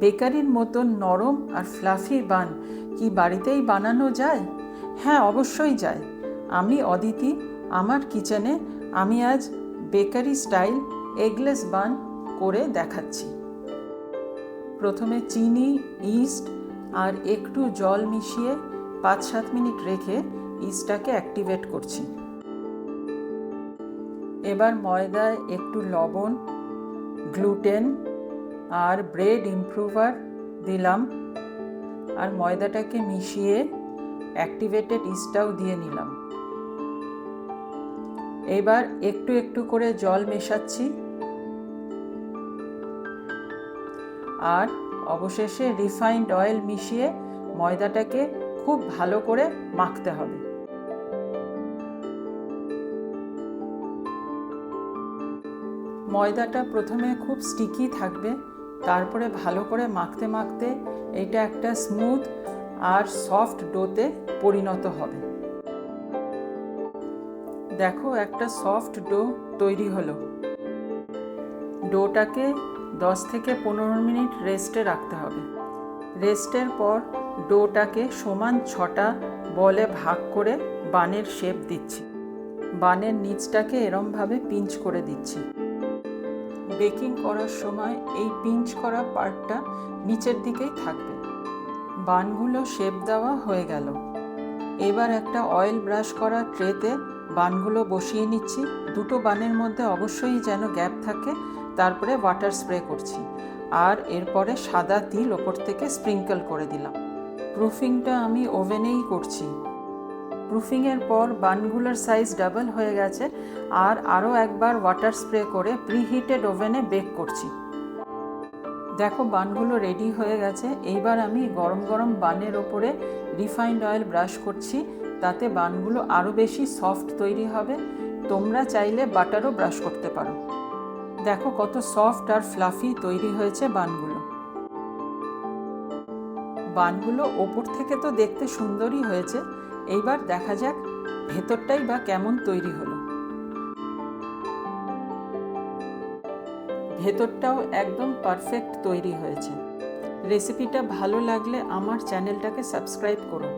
বেকারির মতন নরম আর ফ্লাফি বান কি বাড়িতেই বানানো যায়? হ্যাঁ, অবশ্যই যায়। আমি অদিতি, আমার কিচেনে আমি আজ বেকারি স্টাইল এগলেস বান করে দেখাচ্ছি। প্রথমে চিনি, ইস্ট আর একটু জল মিশিয়ে 5-7 মিনিট রেখে ইস্টটাকে অ্যাক্টিভেট করছি। এবার ময়দায় একটু লবণ, গ্লুটেন আর ব্রেড ইমপ্রুভার দিলাম আর ময়দাটাকে মিশিয়ে অ্যাক্টিভেটেড ইস্টটাও দিয়ে নিলাম। এবার একটু একটু করে জল মেশাচ্ছি আর অবশেষে রিফাইন্ড অয়েল মিশিয়ে ময়দাটাকে খুব ভালো করে মাখতে হবে। ময়দাটা প্রথমে খুব স্টিকি থাকবে, তারপরে ভালো করে মাখতে মাখতে এটা একটা স্মুথ আর সফট ডোতে পরিণত হবে। দেখো, একটা সফট ডো তৈরি হলো। ডোটাকে 10 থেকে 15 মিনিট রেস্টে রাখতে হবে। রেস্টের পর ডোটাকে সমান 6টা বলে ভাগ করে বানের শেপ দিচ্ছি। বানের নিচটাকে এরমভাবে পিঞ্চ করে দিচ্ছি। বেকিং করার সময় এই পিঞ্চ করা পার্টটা নিচের দিকেই থাকবে। বানগুলো শেপ দেওয়া হয়ে গেল। এবার একটা অয়েল ব্রাশ করা ট্রেতে বানগুলো বসিয়ে নিচ্ছি। দুটো বানের মধ্যে অবশ্যই যেন গ্যাপ থাকে, তারপরে ওয়াটার স্প্রে করছি আর এরপরে সাদা তিল ওপর থেকে স্প্রিঙ্কল করে দিলাম। প্রুফিংটা আমি ওভেনেই করছি। প্রুফিংয়ের পর বানগুলোর সাইজ ডাবল হয়ে গেছে আর আরও একবার ওয়াটার স্প্রে করে প্রিহিটেড ওভেনে বেক করছি। দেখো, বানগুলো রেডি হয়ে গেছে। এইবার আমি গরম গরম বানের ওপরে রিফাইন্ড অয়েল ব্রাশ করছি, তাতে বানগুলো আরও বেশি সফট তৈরি হবে। তোমরা চাইলে বাটারও ব্রাশ করতে পারো। দেখো কত সফট আর ফ্লাফি তৈরি হয়েছে বানগুলো। বানগুলো ওপর থেকে তো দেখতে সুন্দরই হয়েছে, এইবার দেখা যাক ভেতরটাই বা কেমন তৈরি হলো। ভেতরটাও একদম পারফেক্ট তৈরি হয়েছে। রেসিপিটা ভালো লাগলে আমার চ্যানেলটাকে সাবস্ক্রাইব করো।